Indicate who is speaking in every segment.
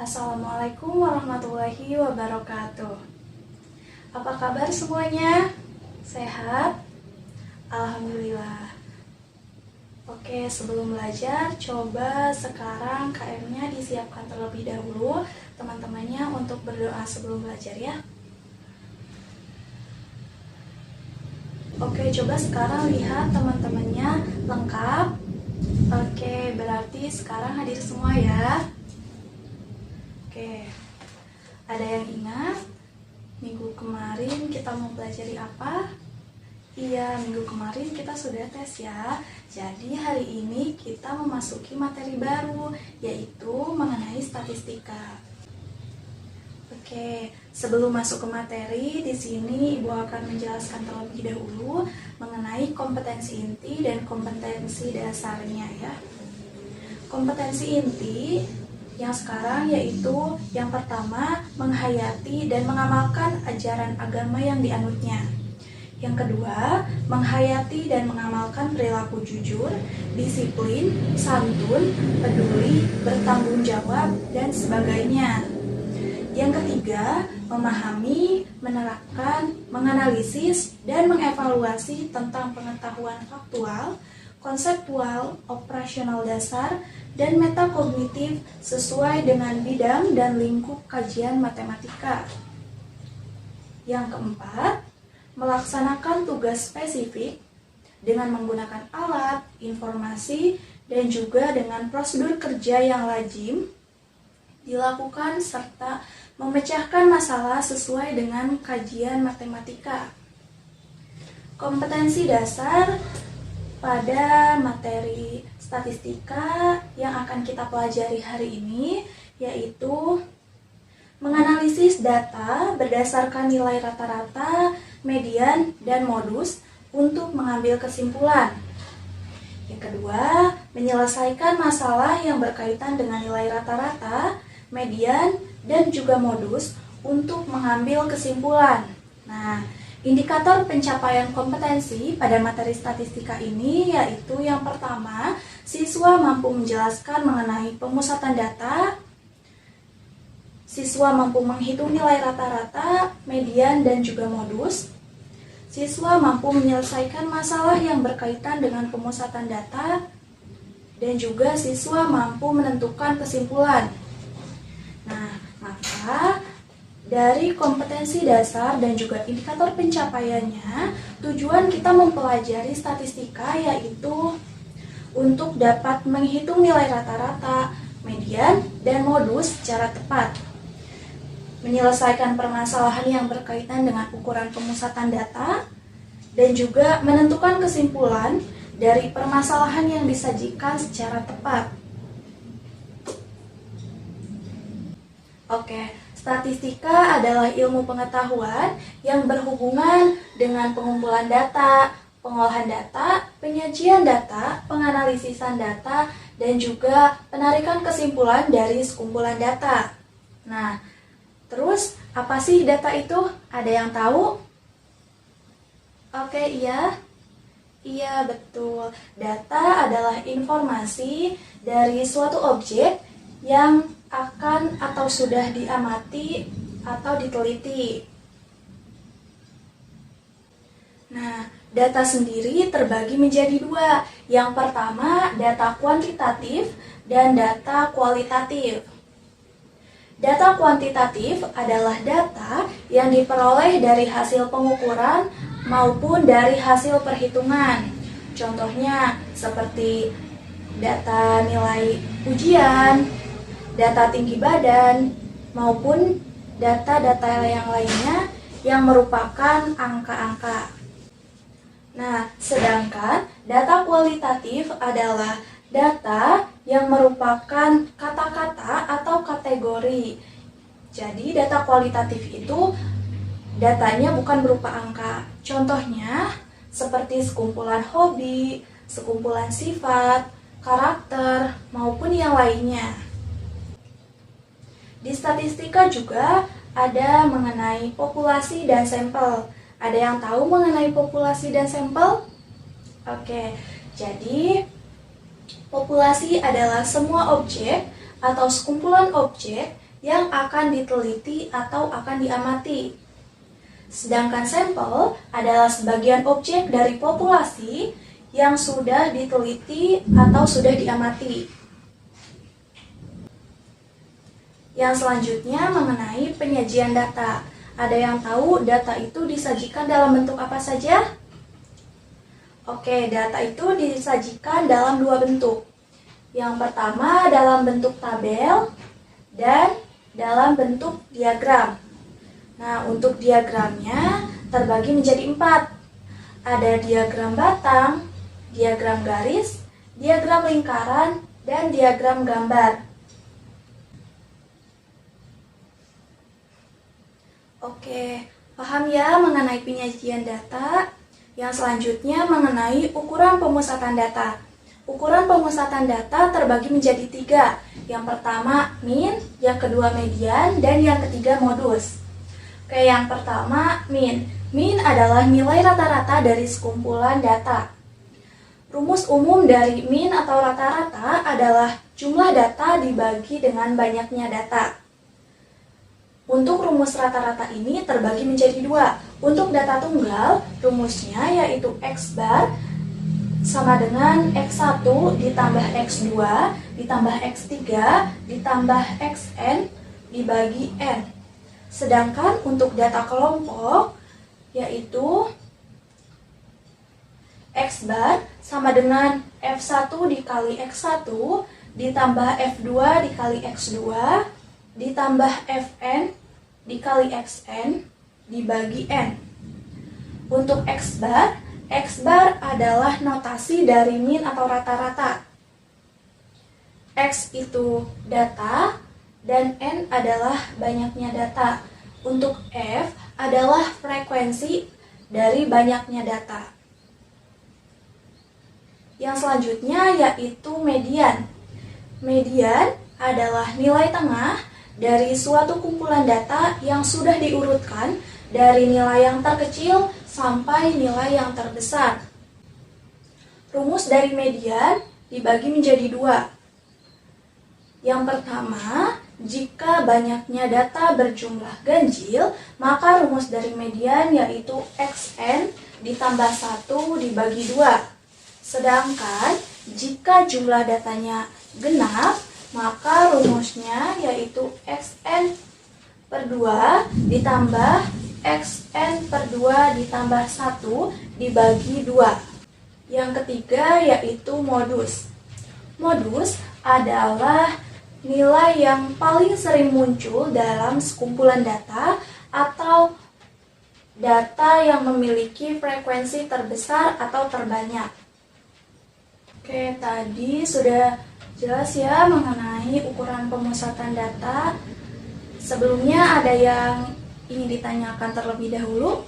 Speaker 1: Assalamualaikum warahmatullahi wabarakatuh. Apa kabar semuanya? Sehat? Alhamdulillah. Oke, sebelum belajar, coba sekarang KM-nya disiapkan terlebih dahulu teman-temannya untuk berdoa sebelum belajar ya. Oke, coba sekarang lihat teman-temannya lengkap. Oke, berarti sekarang hadir semua ya. Oke, ada yang ingat minggu kemarin kita mau pelajari apa? Iya, minggu kemarin kita sudah tes ya. Jadi hari ini kita memasuki materi baru, yaitu mengenai statistika. Oke, sebelum masuk ke materi, di sini Ibu akan menjelaskan terlebih dahulu mengenai kompetensi inti dan kompetensi dasarnya ya. Kompetensi inti yang sekarang yaitu yang pertama, menghayati dan mengamalkan ajaran agama yang dianutnya. Yang kedua, menghayati dan mengamalkan perilaku jujur, disiplin, santun, peduli, bertanggung jawab, dan sebagainya. Yang ketiga, memahami, menerapkan, menganalisis, dan mengevaluasi tentang pengetahuan faktual, konseptual, operasional dasar, dan metakognitif sesuai dengan bidang dan lingkup kajian matematika. Yang keempat, melaksanakan tugas spesifik dengan menggunakan alat, informasi, dan juga dengan prosedur kerja yang lazim dilakukan serta memecahkan masalah sesuai dengan kajian matematika. Kompetensi dasar pada materi statistika yang akan kita pelajari hari ini yaitu menganalisis data berdasarkan nilai rata-rata, median, dan modus untuk mengambil kesimpulan. Yang kedua, menyelesaikan masalah yang berkaitan dengan nilai rata-rata, median, dan juga modus untuk mengambil kesimpulan. Nah, indikator pencapaian kompetensi pada materi statistika ini yaitu yang pertama, siswa mampu menjelaskan mengenai pemusatan data, siswa mampu menghitung nilai rata-rata, median, dan juga modus, siswa mampu menyelesaikan masalah yang berkaitan dengan pemusatan data, dan juga siswa mampu menentukan kesimpulan. Nah, maka dari kompetensi dasar dan juga indikator pencapaiannya, tujuan kita mempelajari statistika yaitu untuk dapat menghitung nilai rata-rata, median, dan modus secara tepat, menyelesaikan permasalahan yang berkaitan dengan ukuran pemusatan data, dan juga menentukan kesimpulan dari permasalahan yang disajikan secara tepat. Oke, statistika adalah ilmu pengetahuan yang berhubungan dengan pengumpulan data, pengolahan data, penyajian data, penganalisisan data, dan juga penarikan kesimpulan dari sekumpulan data. Nah, terus apa sih data itu? Ada yang tahu? Oke, iya. Iya, betul. Data adalah informasi dari suatu objek yang akan atau sudah diamati atau diteliti. Nah, data sendiri terbagi menjadi dua. Yang pertama, data kuantitatif dan data kualitatif. Data kuantitatif adalah data yang diperoleh dari hasil pengukuran maupun dari hasil perhitungan. Contohnya seperti data nilai ujian, data tinggi badan, maupun data-data yang lainnya yang merupakan angka-angka. Nah, sedangkan data kualitatif adalah data yang merupakan kata-kata atau kategori. Jadi, data kualitatif itu datanya bukan berupa angka. Contohnya, seperti sekumpulan hobi, sekumpulan sifat, karakter, maupun yang lainnya. Di statistika juga ada mengenai populasi dan sampel. Ada yang tahu mengenai populasi dan sampel? Oke, jadi populasi adalah semua objek atau sekumpulan objek yang akan diteliti atau akan diamati. Sedangkan sampel adalah sebagian objek dari populasi yang sudah diteliti atau sudah diamati. Yang selanjutnya mengenai penyajian data. Ada yang tahu data itu disajikan dalam bentuk apa saja? Oke, data itu disajikan dalam dua bentuk. Yang pertama dalam bentuk tabel dan dalam bentuk diagram. Nah, untuk diagramnya terbagi menjadi 4. Ada diagram batang, diagram garis, diagram lingkaran, dan diagram gambar. Oke, paham ya mengenai penyajian data? Yang selanjutnya mengenai ukuran pemusatan data. Ukuran pemusatan data terbagi menjadi 3. Yang pertama min, yang kedua median, dan yang ketiga modus. Oke, yang pertama min. Min adalah nilai rata-rata dari sekumpulan data. Rumus umum dari min atau rata-rata adalah jumlah data dibagi dengan banyaknya data. Untuk rumus rata-rata ini terbagi menjadi 2. Untuk data tunggal, rumusnya yaitu X bar sama dengan X1 ditambah X2 ditambah X3 ditambah Xn dibagi N. Sedangkan untuk data kelompok, yaitu X bar sama dengan F1 dikali X1 ditambah F2 dikali X2 ditambah Fn dikali Xn dibagi N. Untuk X bar adalah notasi dari min atau rata-rata. X itu data dan N adalah banyaknya data. Untuk F adalah frekuensi dari banyaknya data. Yang selanjutnya yaitu median. Median adalah nilai tengah dari suatu kumpulan data yang sudah diurutkan dari nilai yang terkecil sampai nilai yang terbesar. Rumus dari median dibagi menjadi 2. Yang pertama, jika banyaknya data berjumlah ganjil, maka rumus dari median yaitu Xn ditambah 1 dibagi 2. Sedangkan jika jumlah datanya genap, maka rumusnya yaitu Xn per 2 ditambah Xn per 2 ditambah 1 dibagi 2. Yang ketiga yaitu modus. Modus adalah nilai yang paling sering muncul dalam sekumpulan data atau data yang memiliki frekuensi terbesar atau terbanyak. Oke, tadi sudah jelas ya mengenai ukuran pemusatan data. Sebelumnya ada yang ingin ditanyakan terlebih dahulu?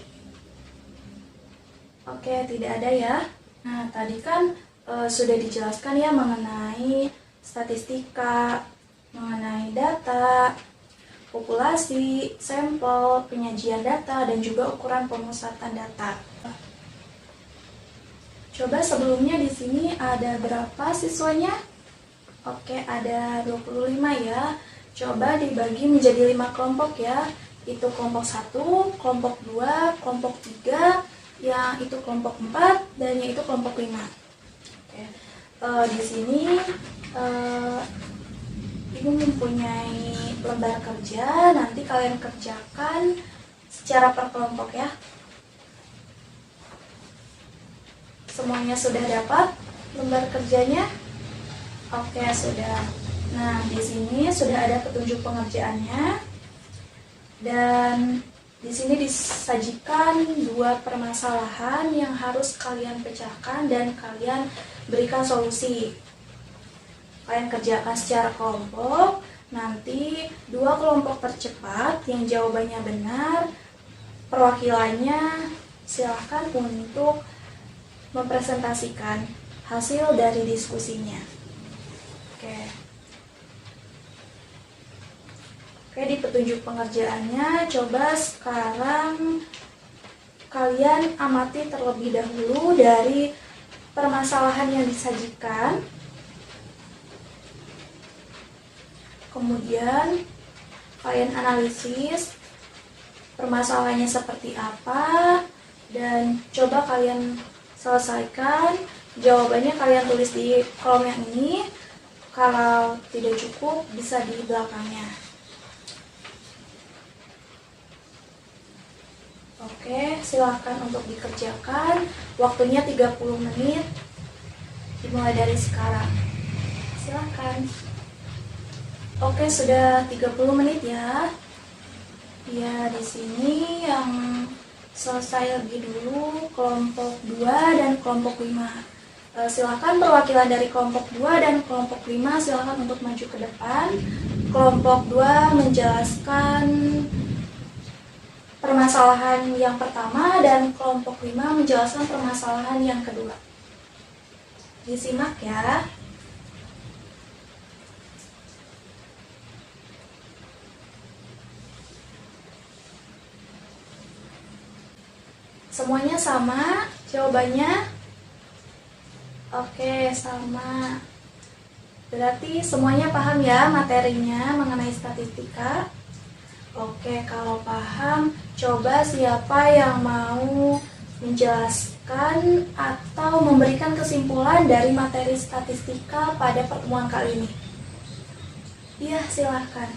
Speaker 1: Oke, tidak ada ya. Nah, tadi kan sudah dijelaskan ya mengenai statistika, mengenai data, populasi, sampel, penyajian data, dan juga ukuran pemusatan data. Coba sebelumnya di sini ada berapa siswanya? Oke, ada 25 ya. Coba dibagi menjadi 5 kelompok ya. Itu kelompok 1, kelompok 2, kelompok 3, yang itu kelompok 4, dan yang itu kelompok 5. Oke. Di sini Ibu mempunyai lembar kerja, nanti kalian kerjakan secara per kelompok ya. Semuanya sudah dapat lembar kerjanya? Oke, sudah. Nah, di sini sudah ada petunjuk pengerjaannya. Dan di sini disajikan 2 permasalahan yang harus kalian pecahkan dan kalian berikan solusi. Kalian kerjakan secara kelompok. Nanti 2 kelompok tercepat yang jawabannya benar, perwakilannya silakan untuk mempresentasikan hasil dari diskusinya. Oke, di petunjuk pengerjaannya coba sekarang kalian amati terlebih dahulu dari permasalahan yang disajikan. Kemudian kalian analisis permasalahannya seperti apa, dan coba kalian selesaikan. Jawabannya kalian tulis di kolom yang ini. Kalau tidak cukup, bisa di belakangnya. Oke, silakan untuk dikerjakan. Waktunya 30 menit. Dimulai dari sekarang. Silakan. Oke, sudah 30 menit ya. Ya, di sini yang selesai lebih dulu kelompok 2 dan kelompok 5. Silakan perwakilan dari kelompok 2 dan kelompok 5 silakan untuk maju ke depan. Kelompok 2 menjelaskan permasalahan yang pertama dan kelompok 5 menjelaskan permasalahan yang kedua. Disimak ya. Semuanya sama jawabannya? Oke, sama. Berarti semuanya paham ya materinya mengenai statistika? Oke, kalau paham, coba siapa yang mau menjelaskan atau memberikan kesimpulan dari materi statistika pada pertemuan kali ini? Iya, silahkan.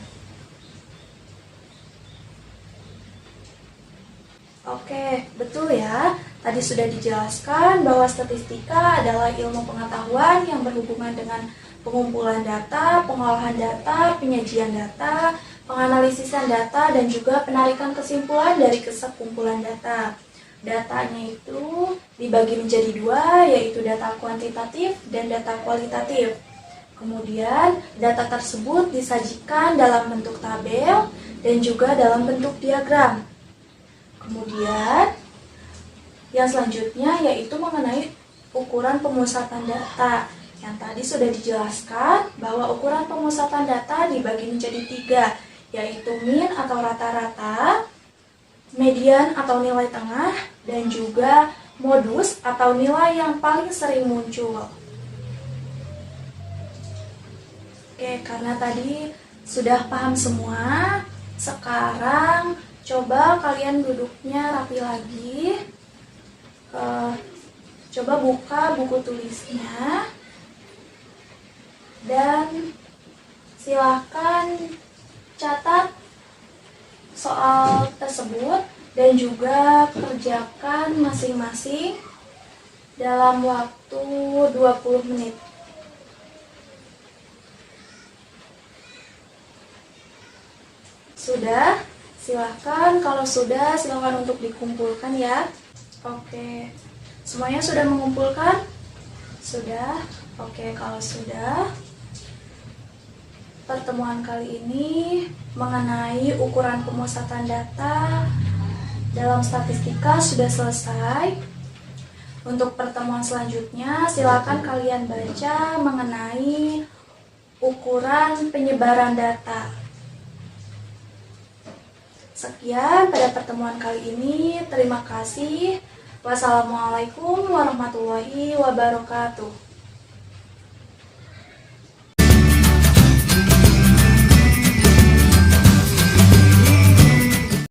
Speaker 1: Oke, betul ya. Tadi sudah dijelaskan bahwa statistika adalah ilmu pengetahuan yang berhubungan dengan pengumpulan data, pengolahan data, penyajian data, penganalisisan data, dan juga penarikan kesimpulan dari kesekumpulan data. Datanya itu dibagi menjadi dua, yaitu data kuantitatif dan data kualitatif. Kemudian, data tersebut disajikan dalam bentuk tabel dan juga dalam bentuk diagram. Kemudian, yang selanjutnya yaitu mengenai ukuran pemusatan data. Yang tadi sudah dijelaskan bahwa ukuran pemusatan data dibagi menjadi 3, yaitu mean atau rata-rata, median atau nilai tengah, dan juga modus atau nilai yang paling sering muncul. Oke, karena tadi sudah paham semua, sekarang coba kalian duduknya rapi lagi. Coba buka buku tulisnya dan silakan catat soal tersebut dan juga kerjakan masing-masing dalam waktu 20 menit. Sudah? Silahkan, kalau sudah silahkan untuk dikumpulkan ya. Oke, semuanya sudah mengumpulkan? Sudah? Oke, kalau sudah, pertemuan kali ini mengenai ukuran pemusatan data dalam statistika sudah selesai. Untuk pertemuan selanjutnya, silakan kalian baca mengenai ukuran penyebaran data. Sekian pada pertemuan kali ini. Terima kasih. Wassalamualaikum warahmatullahi wabarakatuh.